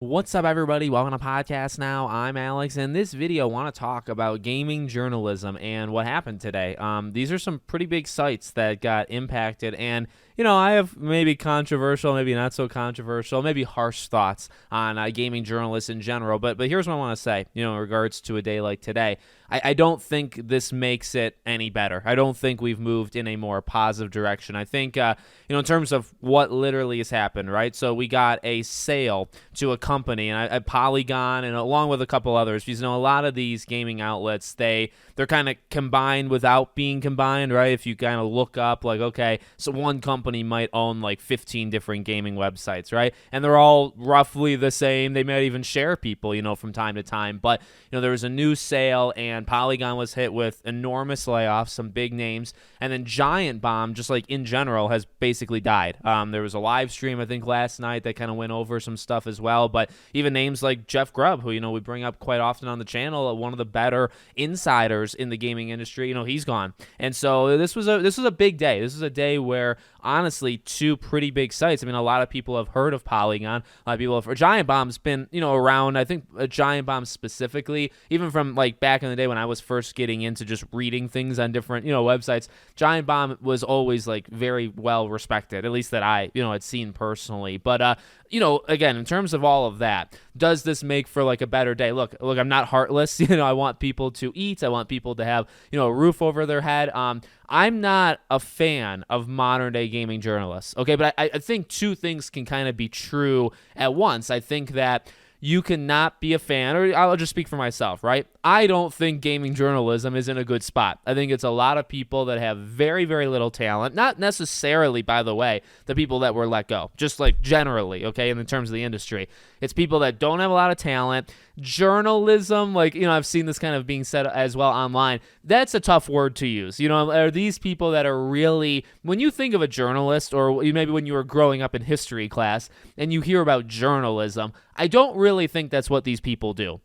What's up, everybody? Welcome to Podcast Now. I'm Alex, and in this video, I want to talk about gaming journalism and what happened today. These are some pretty big sites that got impacted, and I have maybe controversial, maybe not so controversial, maybe harsh thoughts on gaming journalists in general. But here's what I want to say. In regards to a day like today, I don't think this makes it any better. I don't think we've moved in a more positive direction. I think in terms of what literally has happened, right? So we got a sale to a company, and Polygon, and along with a couple others, because a lot of these gaming outlets, they're kind of combined without being combined, right? If you kind of look up, like, okay, so one company might own like 15 different gaming websites, right? And they're all roughly the same. They might even share people, from time to time. But there was a new sale, and Polygon was hit with enormous layoffs, some big names, and then Giant Bomb, just like in general, has basically died. There was a live stream, I think, last night that kind of went over some stuff as well. But even names like Jeff Grubb, who we bring up quite often on the channel, one of the better insiders in the gaming industry, he's gone. And so this was a big day. This is a day where, honestly, two pretty big sites. A lot of people have heard of Polygon. A lot of people have heard. Giant Bomb's been around. I think Giant Bomb specifically, even from like back in the day when I was first getting into just reading things on different websites, Giant Bomb was always like very well respected, at least that I had seen personally. But again, in terms of all of that, does this make for like a better day? Look, I'm not heartless. I want people to eat. I want people to have a roof over their head. I'm not a fan of modern day gaming journalists. Okay, but I think two things can kind of be true at once. I think that you cannot be a fan, or I'll just speak for myself, right? I don't think gaming journalism is in a good spot. I think it's a lot of people that have very, very little talent. Not necessarily, by the way, the people that were let go, just like generally, okay, in terms of the industry. It's people that don't have a lot of talent. Journalism, like, I've seen this kind of being said as well online. That's a tough word to use. Are these people that are really, when you think of a journalist, or maybe when you were growing up in history class and you hear about journalism, I don't really think that's what these people do.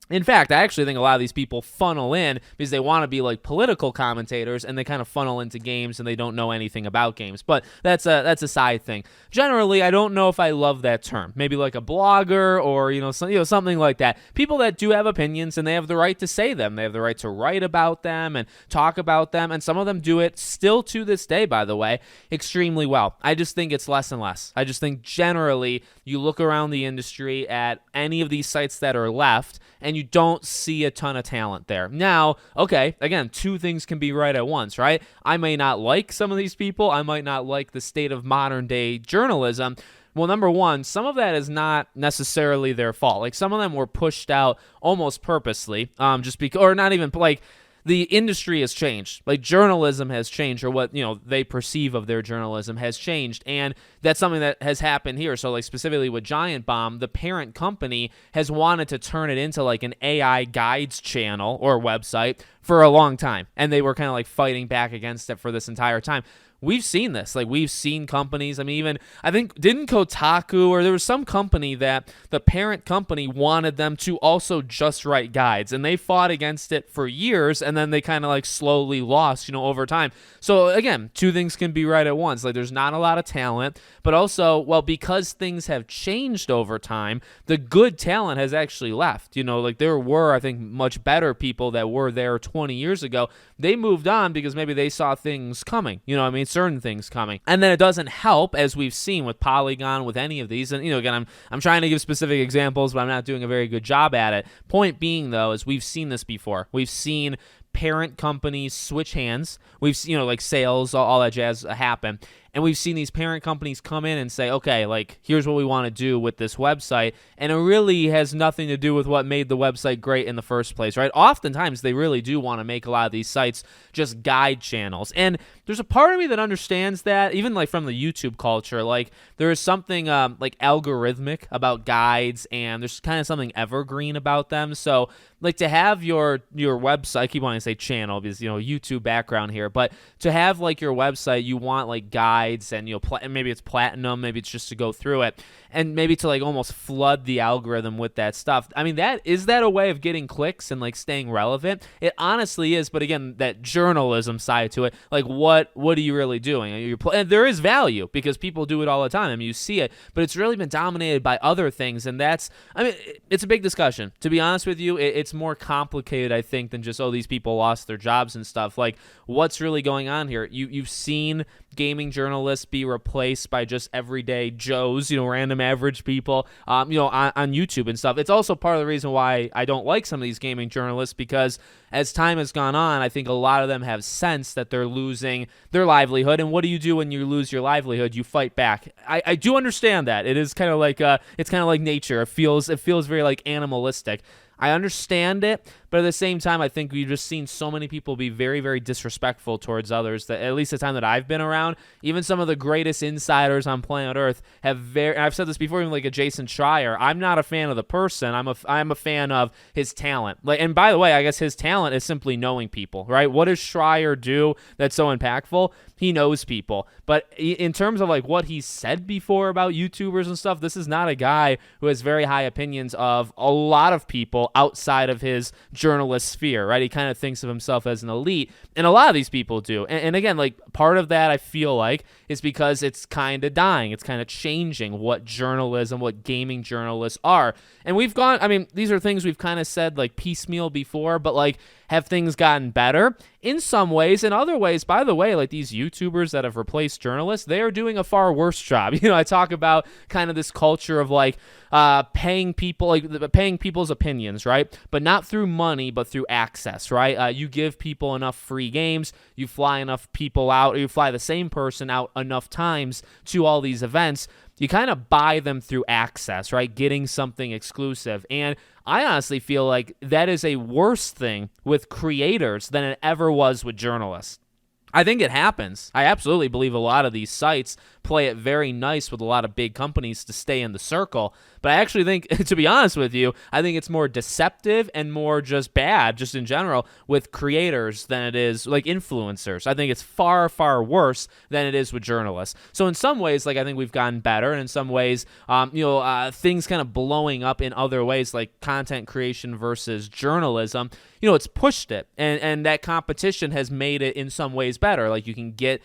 In fact, I actually think a lot of these people funnel in because they want to be like political commentators, and they kind of funnel into games and they don't know anything about games. But that's a side thing. Generally, I don't know if I love that term. Maybe like a blogger or something like that. People that do have opinions, and they have the right to say them. They have the right to write about them and talk about them, and some of them do it still to this day, by the way, extremely well. I just think it's less and less. I just think generally you look around the industry at any of these sites that are left, and you don't see a ton of talent there. Now, okay, again, two things can be right at once, right? I may not like some of these people. I might not like the state of modern day journalism. Well, number one, some of that is not necessarily their fault. Like, some of them were pushed out almost purposely, just because, or not even like, the industry has changed. Like, journalism has changed, or what they perceive of their journalism has changed, and that's something that has happened here. So, like, specifically with Giant Bomb, the parent company has wanted to turn it into like an AI guides channel or website for a long time, and they were kind of like fighting back against it for this entire time. We've seen this. Like, we've seen companies. I think, didn't Kotaku, or there was some company that the parent company wanted them to also just write guides, and they fought against it for years, and then they kind of like slowly lost, over time. So again, two things can be right at once. Like, there's not a lot of talent, but also, well, because things have changed over time, the good talent has actually left. Like, there were, I think, much better people that were there 20 years ago. They moved on because maybe they saw things coming. Certain things coming. And then it doesn't help, as we've seen with Polygon, with any of these. And, again, I'm trying to give specific examples, but I'm not doing a very good job at it. Point being, though, is we've seen this before. We've seen parent companies switch hands. We've seen, like sales, all that jazz happen. And we've seen these parent companies come in and say, okay, like, here's what we want to do with this website. And it really has nothing to do with what made the website great in the first place, right? Oftentimes, they really do want to make a lot of these sites just guide channels. And there's a part of me that understands that, even like from the YouTube culture. Like, there is something like algorithmic about guides, and there's kind of something evergreen about them. So, like, to have your website, I keep wanting to say channel because, YouTube background here, but to have like your website, you want like guides guides and maybe it's platinum, maybe it's just to go through it and maybe to like almost flood the algorithm with that stuff. I mean, is that a way of getting clicks and like staying relevant? It honestly is, but again, that journalism side to it, like what are you really doing? And there is value because people do it all the time. I mean, you see it, but it's really been dominated by other things, and it's a big discussion. To be honest with you, it's more complicated, I think, than just, these people lost their jobs and stuff. Like, what's really going on here? You've seen gaming journalists be replaced by just everyday Joes, random average people, on YouTube and stuff. It's also part of the reason why I don't like some of these gaming journalists, because as time has gone on, I think a lot of them have sensed that they're losing their livelihood. And what do you do when you lose your livelihood? You fight back. I do understand that. It is kind of like nature. It feels very like animalistic. I understand it, but at the same time, I think we've just seen so many people be very, very disrespectful towards others that, at least the time that I've been around, even some of the greatest insiders on planet Earth I've said this before, even like a Jason Schreier, I'm not a fan of the person. I'm a fan of his talent. And by the way, I guess his talent is simply knowing people, right? What does Schreier do that's so impactful? He knows people. But in terms of like what he said before about YouTubers and stuff, this is not a guy who has very high opinions of a lot of people outside of his journalist sphere, right? He kind of thinks of himself as an elite, and a lot of these people do. And again, like part of that I feel like is because it's kind of dying. It's kind of changing what gaming journalists are. And these are things we've kind of said like piecemeal before, but like, have things gotten better? In some ways. In other ways, by the way, like these YouTubers that have replaced journalists, they are doing a far worse job. I talk about kind of this culture of like paying people's opinions, right? But not through money, but through access, right? You give people enough free games, you fly enough people out, or you fly the same person out enough times to all these events, you kind of buy them through access, right? Getting something exclusive. And I honestly feel like that is a worse thing with creators than it ever was with journalists. I think it happens. I absolutely believe a lot of these sites play it very nice with a lot of big companies to stay in the circle. But I actually think, to be honest with you, I think it's more deceptive and more just bad, just in general, with creators than it is like influencers. I think it's far, far worse than it is with journalists. So in some ways, like I think we've gotten better, and in some ways, things kind of blowing up in other ways, like content creation versus journalism. It's pushed it, and that competition has made it in some ways better. Like you can get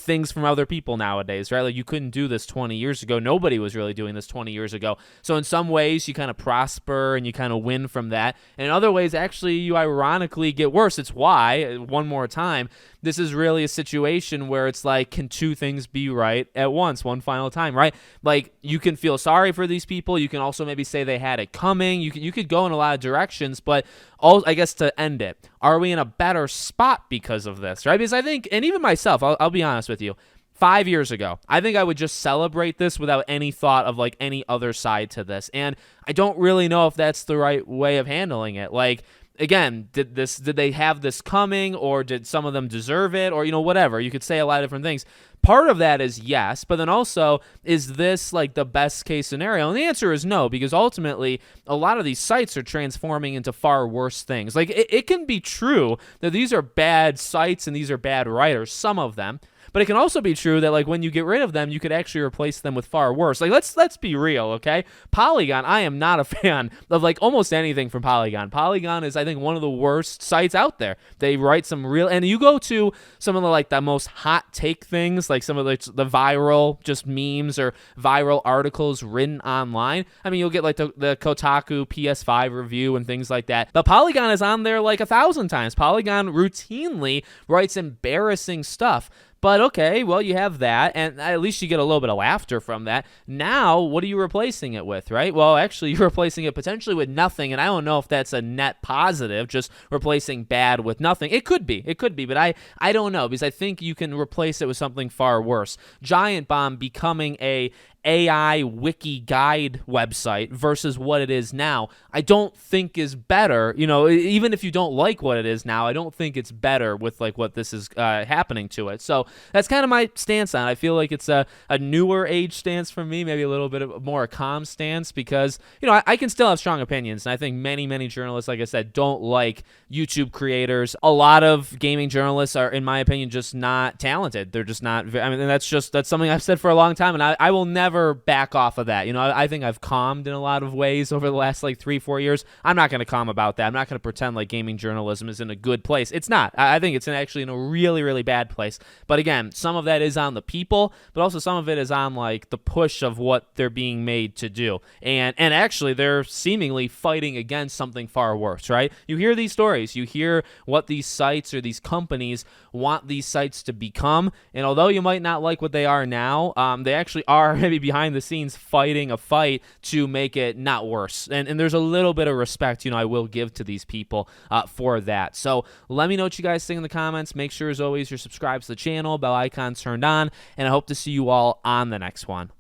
things from other people nowadays, right? Like you couldn't do this 20 years ago. Nobody was really doing this 20 years ago. So in some ways, you kind of prosper and you kind of win from that. And in other ways, actually, you ironically get worse. It's why, one more time, this is really a situation where it's like, can two things be right at once, one final time, right? Like you can feel sorry for these people. You can also maybe say they had it coming. You could go in a lot of directions, but I guess to end it, are we in a better spot because of this, right? Because I think, and even myself, I'll be honest with you, 5 years ago, I think I would just celebrate this without any thought of like any other side to this. And I don't really know if that's the right way of handling it. Like, again, did they have this coming, or did some of them deserve it, or whatever? You could say a lot of different things. Part of that is yes, but then also, is this like the best case scenario? And the answer is no, because ultimately a lot of these sites are transforming into far worse things. Like it can be true that these are bad sites and these are bad writers, some of them. But it can also be true that like when you get rid of them, you could actually replace them with far worse. Like let's be real, okay? Polygon, I am not a fan of like almost anything from Polygon. Polygon is, I think, one of the worst sites out there. They write some real, and you go to some of the most hot take things, like some of the viral just memes or viral articles written online. I mean, you'll get like the Kotaku PS5 review and things like that. But Polygon is on there like 1,000 times. Polygon routinely writes embarrassing stuff. But okay, well, you have that, and at least you get a little bit of laughter from that. Now, what are you replacing it with, right? Well, actually, you're replacing it potentially with nothing, and I don't know if that's a net positive, just replacing bad with nothing. It could be, but I don't know, because I think you can replace it with something far worse. Giant Bomb becoming a AI wiki guide website versus what it is now, I don't think is better. Even if you don't like what it is now, I don't think it's better with like what this is happening to it. So that's kind of my stance on it. I feel like it's a newer age stance for me, maybe a little bit of more a calm stance, because I can still have strong opinions, and I think many journalists, like I said, don't like YouTube creators. A lot of gaming journalists are, in my opinion, just not talented. They're just not. That's something I've said for a long time, and I will never back off of that. I think I've calmed in a lot of ways over the last like 3-4 years. I'm not going to calm about that. I'm not going to pretend like gaming journalism is in a good place. It's not. I think it's actually in a really bad place. But again, some of that is on the people, but also some of it is on like the push of what they're being made to do. And actually, they're seemingly fighting against something far worse, right? You hear these stories. You hear what these sites or these companies want these sites to become. And although you might not like what they are now, they actually are maybe behind the scenes fighting a fight to make it not worse. And there's a little bit of respect, I will give to these people for that. So let me know what you guys think in the comments. Make sure, as always, you're subscribed to the channel, bell icon turned on, and I hope to see you all on the next one.